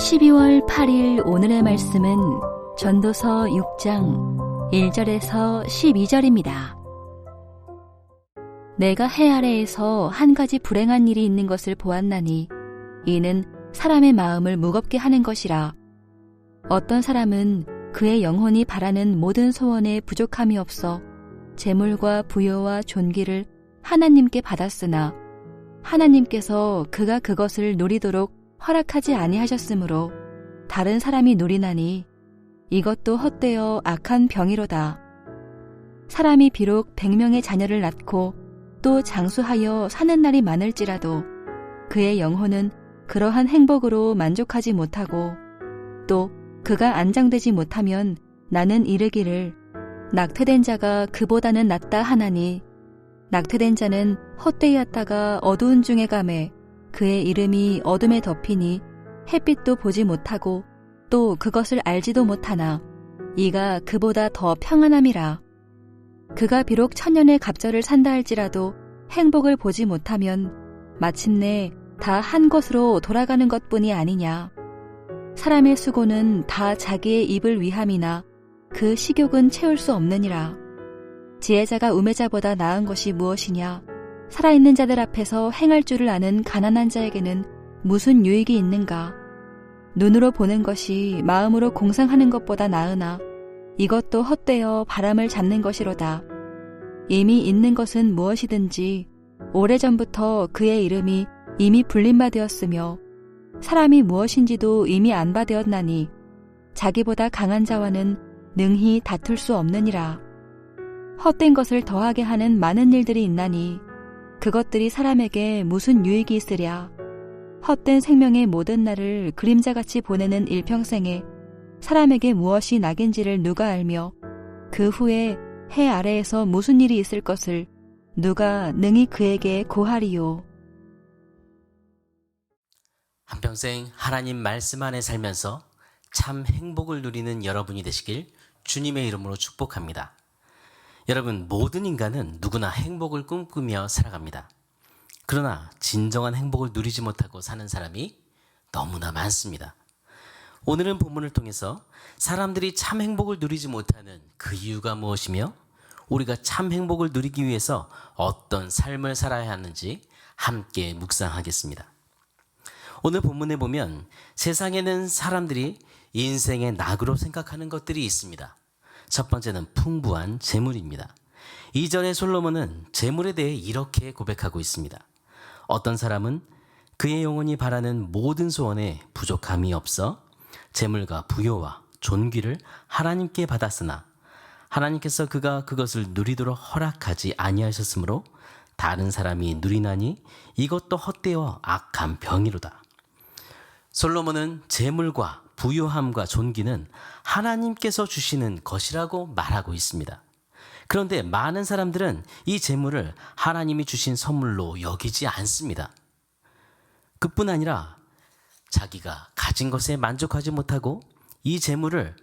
12월 8일 오늘의 말씀은 전도서 6장 1절에서 12절입니다. 내가 해 아래에서 한 가지 불행한 일이 있는 것을 보았나니 이는 사람의 마음을 무겁게 하는 것이라. 어떤 사람은 그의 영혼이 바라는 모든 소원에 부족함이 없어 재물과 부요와 존귀를 하나님께 받았으나 하나님께서 그가 그것을 누리도록 허락하지 아니하셨으므로 다른 사람이 누리나니 이것도 헛되어 악한 병이로다. 사람이 비록 100명의 자녀를 낳고 또 장수하여 사는 날이 많을지라도 그의 영혼은 그러한 행복으로 만족하지 못하고 또 그가 안장되지 못하면 나는 이르기를 낙태된 자가 그보다는 낫다 하나니 낙태된 자는 헛되이었다가 어두운 중에 가매 그의 이름이 어둠에 덮이니 햇빛도 보지 못하고 또 그것을 알지도 못하나 이가 그보다 더 평안함이라. 그가 비록 천년의 갑절을 산다 할지라도 행복을 보지 못하면 마침내 다 한 곳으로 돌아가는 것뿐이 아니냐. 사람의 수고는 다 자기의 입을 위함이나 그 식욕은 채울 수 없느니라. 지혜자가 우매자보다 나은 것이 무엇이냐. 살아있는 자들 앞에서 행할 줄을 아는 가난한 자에게는 무슨 유익이 있는가. 눈으로 보는 것이 마음으로 공상하는 것보다 나으나 이것도 헛되어 바람을 잡는 것이로다. 이미 있는 것은 무엇이든지 오래전부터 그의 이름이 이미 불린 바 되었으며 사람이 무엇인지도 이미 안 바 되었나니 자기보다 강한 자와는 능히 다툴 수 없느니라. 헛된 것을 더하게 하는 많은 일들이 있나니 그것들이 사람에게 무슨 유익이 있으랴. 헛된 생명의 모든 날을 그림자같이 보내는 일평생에 사람에게 무엇이 낙인지를 누가 알며 그 후에 해 아래에서 무슨 일이 있을 것을 누가 능히 그에게 고하리요. 한평생 하나님 말씀 안에 살면서 참 행복을 누리는 여러분이 되시길 주님의 이름으로 축복합니다. 여러분, 모든 인간은 누구나 행복을 꿈꾸며 살아갑니다. 그러나 진정한 행복을 누리지 못하고 사는 사람이 너무나 많습니다. 오늘은 본문을 통해서 사람들이 참 행복을 누리지 못하는 그 이유가 무엇이며 우리가 참 행복을 누리기 위해서 어떤 삶을 살아야 하는지 함께 묵상하겠습니다. 오늘 본문에 보면 세상에는 사람들이 인생의 낙으로 생각하는 것들이 있습니다. 첫 번째는 풍부한 재물입니다. 2절에 솔로몬은 재물에 대해 이렇게 고백하고 있습니다. 어떤 사람은 그의 영혼이 바라는 모든 소원에 부족함이 없어 재물과 부요와 존귀를 하나님께 받았으나 하나님께서 그가 그것을 누리도록 허락하지 아니하셨으므로 다른 사람이 누리나니 이것도 헛되어 악한 병이로다. 솔로몬은 재물과 부요함과 존귀는 하나님께서 주시는 것이라고 말하고 있습니다. 그런데 많은 사람들은 이 재물을 하나님이 주신 선물로 여기지 않습니다. 그뿐 아니라 자기가 가진 것에 만족하지 못하고 이 재물을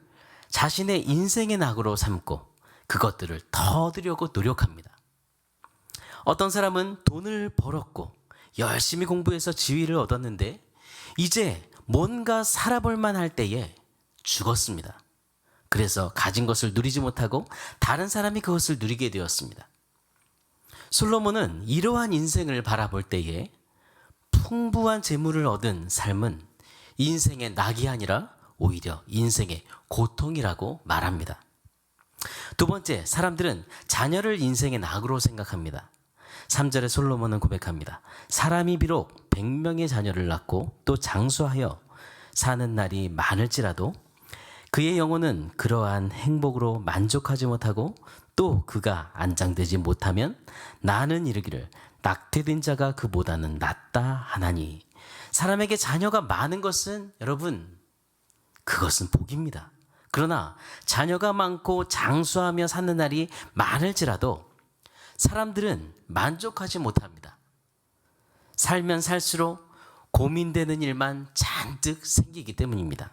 자신의 인생의 낙으로 삼고 그것들을 더 얻으려고 노력합니다. 어떤 사람은 돈을 벌었고 열심히 공부해서 지위를 얻었는데 이제 뭔가 살아볼 만할 때에 죽었습니다. 그래서 가진 것을 누리지 못하고 다른 사람이 그것을 누리게 되었습니다. 솔로몬은 이러한 인생을 바라볼 때에 풍부한 재물을 얻은 삶은 인생의 낙이 아니라 오히려 인생의 고통이라고 말합니다. 두 번째, 사람들은 자녀를 인생의 낙으로 생각합니다. 3절에 솔로몬은 고백합니다. 사람이 비록 100명의 자녀를 낳고 또 장수하여 사는 날이 많을지라도 그의 영혼은 그러한 행복으로 만족하지 못하고 또 그가 안장되지 못하면 나는 이르기를 낙태된 자가 그보다는 낫다 하나니. 사람에게 자녀가 많은 것은 여러분 그것은 복입니다. 그러나 자녀가 많고 장수하며 사는 날이 많을지라도 사람들은 만족하지 못합니다. 살면 살수록 고민되는 일만 잔뜩 생기기 때문입니다.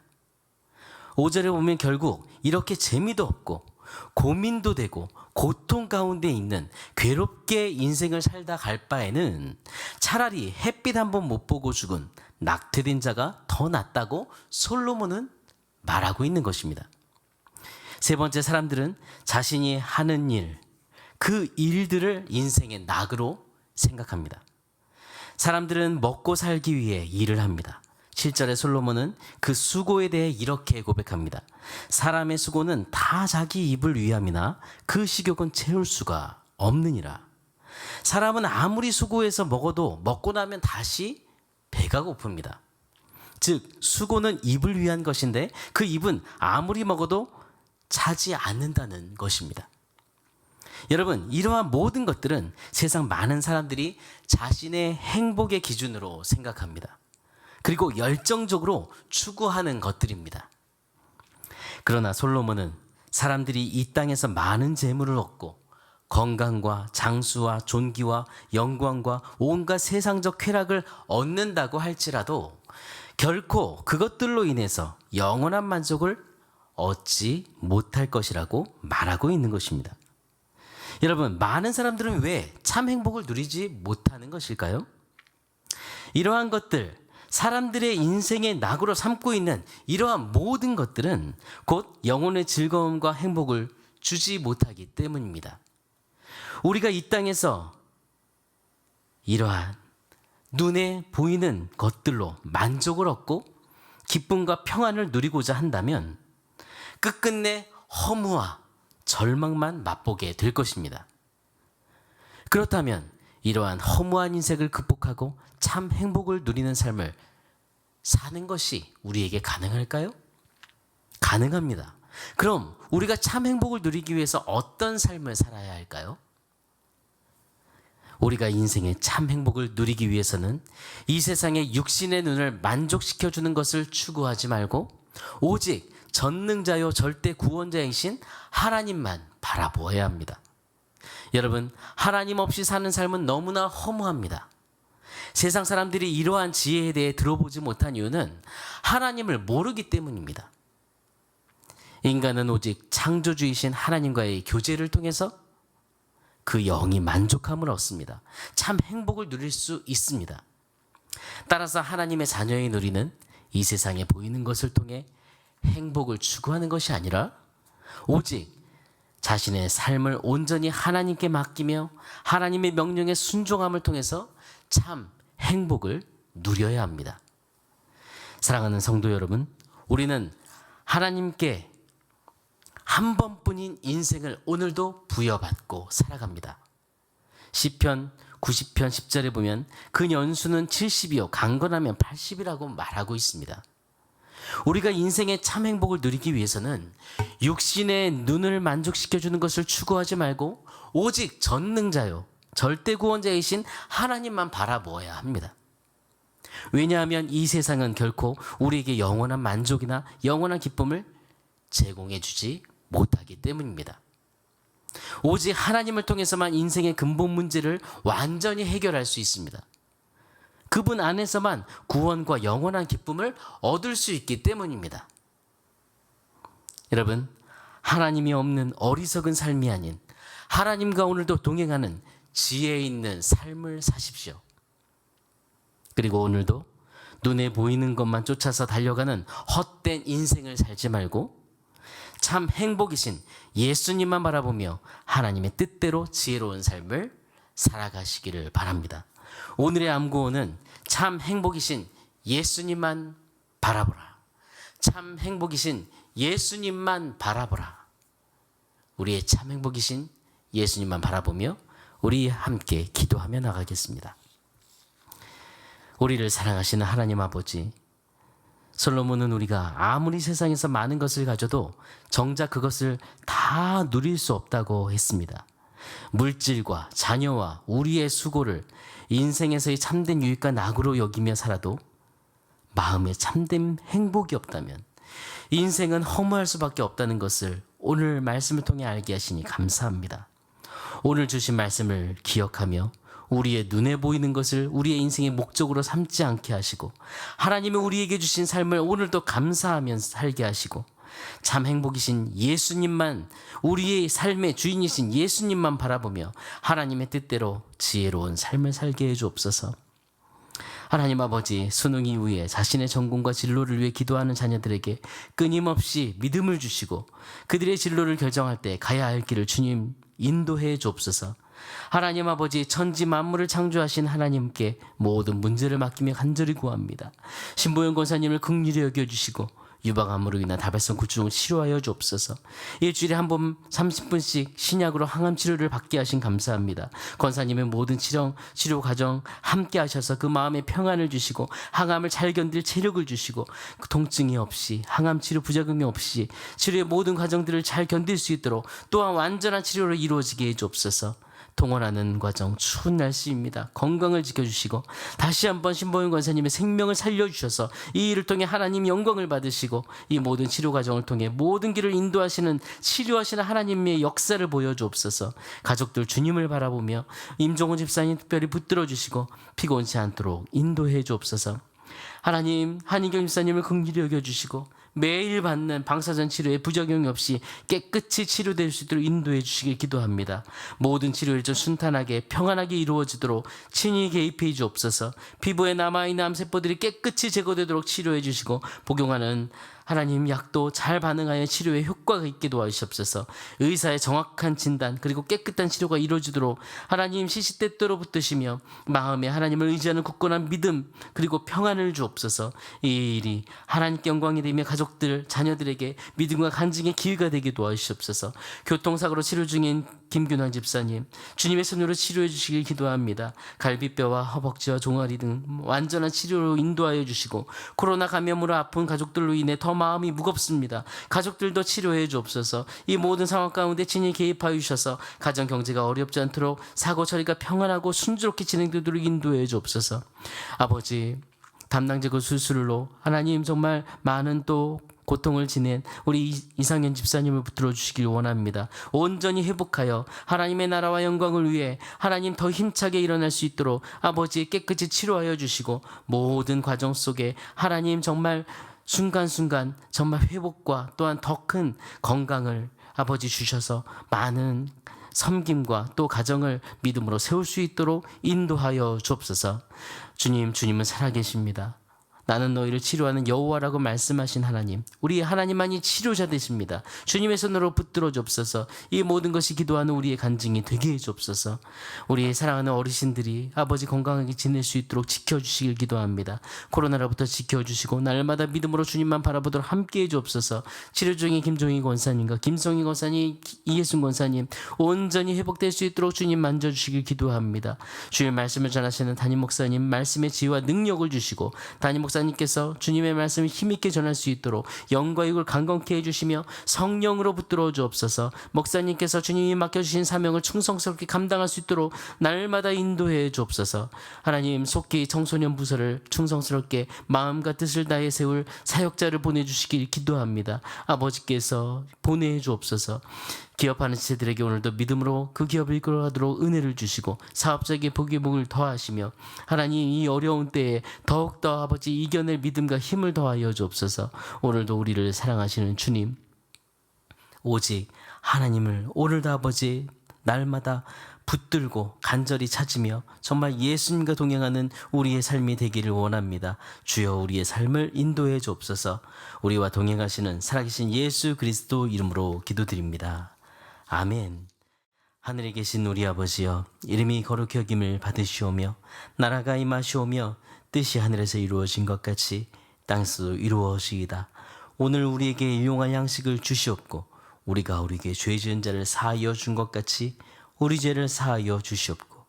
5절에 보면 결국 이렇게 재미도 없고 고민도 되고 고통 가운데 있는 괴롭게 인생을 살다 갈 바에는 차라리 햇빛 한번 못 보고 죽은 낙태된 자가 더 낫다고 솔로몬은 말하고 있는 것입니다. 세 번째, 사람들은 자신이 하는 일, 그 일들을 인생의 낙으로 생각합니다. 사람들은 먹고 살기 위해 일을 합니다. 7절에 솔로몬은 그 수고에 대해 이렇게 고백합니다. 사람의 수고는 다 자기 입을 위함이나 그 식욕은 채울 수가 없느니라. 사람은 아무리 수고해서 먹어도 먹고 나면 다시 배가 고픕니다. 즉 수고는 입을 위한 것인데 그 입은 아무리 먹어도 차지 않는다는 것입니다. 여러분, 이러한 모든 것들은 세상 많은 사람들이 자신의 행복의 기준으로 생각합니다. 그리고 열정적으로 추구하는 것들입니다. 그러나 솔로몬은 사람들이 이 땅에서 많은 재물을 얻고 건강과 장수와 존귀와 영광과 온갖 세상적 쾌락을 얻는다고 할지라도 결코 그것들로 인해서 영원한 만족을 얻지 못할 것이라고 말하고 있는 것입니다. 여러분, 많은 사람들은 왜 참 행복을 누리지 못하는 것일까요? 이러한 것들, 사람들의 인생의 낙으로 삼고 있는 이러한 모든 것들은 곧 영혼의 즐거움과 행복을 주지 못하기 때문입니다. 우리가 이 땅에서 이러한 눈에 보이는 것들로 만족을 얻고 기쁨과 평안을 누리고자 한다면 끝끝내 허무와 절망만 맛보게 될 것입니다. 그렇다면 이러한 허무한 인생을 극복하고 참 행복을 누리는 삶을 사는 것이 우리에게 가능할까요? 가능합니다. 그럼 우리가 참 행복을 누리기 위해서 어떤 삶을 살아야 할까요? 우리가 인생의 참 행복을 누리기 위해서는 이 세상의 육신의 눈을 만족시켜주는 것을 추구하지 말고 오직 전능자요 절대 구원자이신 하나님만 바라보아야 합니다. 여러분, 하나님 없이 사는 삶은 너무나 허무합니다. 세상 사람들이 이러한 지혜에 대해 들어보지 못한 이유는 하나님을 모르기 때문입니다. 인간은 오직 창조주이신 하나님과의 교제를 통해서 그 영이 만족함을 얻습니다. 참 행복을 누릴 수 있습니다. 따라서 하나님의 자녀의 누리는 이 세상에 보이는 것을 통해 행복을 추구하는 것이 아니라 오직 자신의 삶을 온전히 하나님께 맡기며 하나님의 명령에 순종함을 통해서 참 행복을 누려야 합니다. 사랑하는 성도 여러분, 우리는 하나님께 한 번뿐인 인생을 오늘도 부여받고 살아갑니다. 시편 90편 10절에 보면 그 연수는 70이요 강건하면 80이라고 말하고 있습니다. 우리가 인생의 참 행복을 누리기 위해서는 육신의 눈을 만족시켜주는 것을 추구하지 말고 오직 전능자요 절대 구원자이신 하나님만 바라보아야 합니다. 왜냐하면 이 세상은 결코 우리에게 영원한 만족이나 영원한 기쁨을 제공해 주지 못하기 때문입니다. 오직 하나님을 통해서만 인생의 근본 문제를 완전히 해결할 수 있습니다. 그분 안에서만 구원과 영원한 기쁨을 얻을 수 있기 때문입니다. 여러분, 하나님이 없는 어리석은 삶이 아닌 하나님과 오늘도 동행하는 지혜 있는 삶을 사십시오. 그리고 오늘도 눈에 보이는 것만 쫓아서 달려가는 헛된 인생을 살지 말고 참 행복이신 예수님만 바라보며 하나님의 뜻대로 지혜로운 삶을 살아가시기를 바랍니다. 오늘의 암구호는 참 행복이신 예수님만 바라보라. 참 행복이신 예수님만 바라보라. 우리의 참 행복이신 예수님만 바라보며 우리 함께 기도하며 나가겠습니다. 우리를 사랑하시는 하나님 아버지, 솔로몬은 우리가 아무리 세상에서 많은 것을 가져도 정작 그것을 다 누릴 수 없다고 했습니다. 물질과 자녀와 우리의 수고를 인생에서의 참된 유익과 낙으로 여기며 살아도 마음에 참된 행복이 없다면 인생은 허무할 수밖에 없다는 것을 오늘 말씀을 통해 알게 하시니 감사합니다. 오늘 주신 말씀을 기억하며 우리의 눈에 보이는 것을 우리의 인생의 목적으로 삼지 않게 하시고 하나님이 우리에게 주신 삶을 오늘도 감사하면서 살게 하시고 참 행복이신 예수님만, 우리의 삶의 주인이신 예수님만 바라보며 하나님의 뜻대로 지혜로운 삶을 살게 해주옵소서. 하나님 아버지, 수능 이후에 자신의 전공과 진로를 위해 기도하는 자녀들에게 끊임없이 믿음을 주시고 그들의 진로를 결정할 때 가야 할 길을 주님 인도해 주옵소서. 하나님 아버지, 천지 만물을 창조하신 하나님께 모든 문제를 맡기며 간절히 구합니다. 신보영 권사님을 긍휼히 여겨주시고 유방암으로 인한 다발성 구충을 치료하여 주옵소서. 일주일에 한 번 30분씩 신약으로 항암 치료를 받게 하신 감사합니다. 권사님의 모든 치료 과정 함께 하셔서 그 마음에 평안을 주시고 항암을 잘 견딜 체력을 주시고 통증이 없이, 항암 치료 부작용이 없이 치료의 모든 과정들을 잘 견딜 수 있도록 또한 완전한 치료로 이루어지게 해 주옵소서. 동원하는 과정 추운 날씨입니다. 건강을 지켜주시고 다시 한번 신보영 권사님의 생명을 살려주셔서 이 일을 통해 하나님 영광을 받으시고 이 모든 치료 과정을 통해 모든 길을 인도하시는 치료하시는 하나님의 역사를 보여주옵소서. 가족들 주님을 바라보며 임종훈 집사님 특별히 붙들어 주시고 피곤치 않도록 인도해 주옵소서. 하나님, 한희경 집사님을 긍휼히 여겨주시고 매일 받는 방사선 치료에 부작용이 없이 깨끗이 치료될 수 있도록 인도해 주시길 기도합니다. 모든 치료 일정 순탄하게 평안하게 이루어지도록 친히 개입해 주옵소서. 피부에 남아있는 암세포들이 깨끗이 제거되도록 치료해 주시고 복용하는 하나님 약도 잘 반응하여 치료에 효과가 있게 도와주시옵소서. 의사의 정확한 진단 그리고 깨끗한 치료가 이루어지도록 하나님 시시때때로 붙드시며 마음에 하나님을 의지하는 굳건한 믿음 그리고 평안을 주옵소서. 이 일이 하나님께 영광이 되며 가족들 자녀들에게 믿음과 간증의 기회가 되게 도와주시옵소서. 교통사고로 치료 중인 김균환 집사님 주님의 손으로 치료해 주시길 기도합니다. 갈비뼈와 허벅지와 종아리 등 완전한 치료로 인도하여 주시고 코로나 감염으로 아픈 가족들로 인해 더 마음이 무겁습니다. 가족들도 치료해 주옵소서. 이 모든 상황 가운데 친히 개입하여 주셔서 가정 경제가 어렵지 않도록 사고 처리가 평안하고 순조롭게 진행되도록 인도해 주옵소서. 아버지, 담낭제거 수술로 하나님 정말 많은 또 고통을 지낸 우리 이상현 집사님을 붙들어 주시길 원합니다. 온전히 회복하여 하나님의 나라와 영광을 위해 하나님 더 힘차게 일어날 수 있도록 아버지 깨끗이 치료하여 주시고 모든 과정 속에 하나님 정말 순간순간 정말 회복과 또한 더 큰 건강을 아버지 주셔서 많은 섬김과 또 가정을 믿음으로 세울 수 있도록 인도하여 주옵소서. 주님은 살아계십니다. 나는 너희를 치료하는 여호와라고 말씀하신 하나님, 우리 하나님만이 치료자 되십니다. 주님의 손으로 붙들어 주옵소서. 이 모든 것이 기도하는 우리의 간증이 되게 해 주옵소서. 우리의 사랑하는 어르신들이 아버지 건강하게 지낼 수 있도록 지켜주시길 기도합니다. 코로나로부터 지켜주시고 날마다 믿음으로 주님만 바라보도록 함께 해 주옵소서. 치료 중인 김종희 권사님과 김성희 권사님, 이예순 권사님 온전히 회복될 수 있도록 주님 만져주시길 기도합니다. 주의 말씀을 전하시는 담임 목사님 말씀의 지혜와 능력을 주시고 담임 목사님께서 주님의 말씀을 힘있게 전할 수 있도록 영과 육을 강건케 해주시며 성령으로 붙들어 주옵소서. 목사님께서 주님이 맡겨주신 사명을 충성스럽게 감당할 수 있도록 날마다 인도해 주옵소서. 하나님, 속히 청소년 부서를 충성스럽게 마음과 뜻을 다해 세울 사역자를 보내주시길 기도합니다. 아버지께서 보내주옵소서. 기업하는 지체들에게 오늘도 믿음으로 그 기업을 이끌어가도록 은혜를 주시고 사업자에게 복의 복을 더하시며 하나님, 이 어려운 때에 더욱더 아버지 이겨낼 믿음과 힘을 더하여 주옵소서. 오늘도 우리를 사랑하시는 주님, 오직 하나님을 오늘도 아버지 날마다 붙들고 간절히 찾으며 정말 예수님과 동행하는 우리의 삶이 되기를 원합니다. 주여, 우리의 삶을 인도해 주옵소서. 우리와 동행하시는 살아계신 예수 그리스도 이름으로 기도드립니다. 아멘. 하늘에 계신 우리 아버지여, 이름이 거룩히 여김을 받으시오며 나라가 임하시오며 뜻이 하늘에서 이루어진 것 같이 땅에서도 이루어지이다. 오늘 우리에게 일용할 양식을 주시옵고 우리가 우리에게 죄 지은 자를 사하여 준 것 같이 우리 죄를 사하여 주시옵고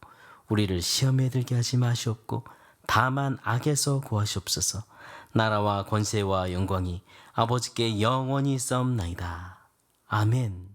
우리를 시험에 들게 하지 마시옵고 다만 악에서 구하시옵소서. 나라와 권세와 영광이 아버지께 영원히 있사옵나이다. 아멘.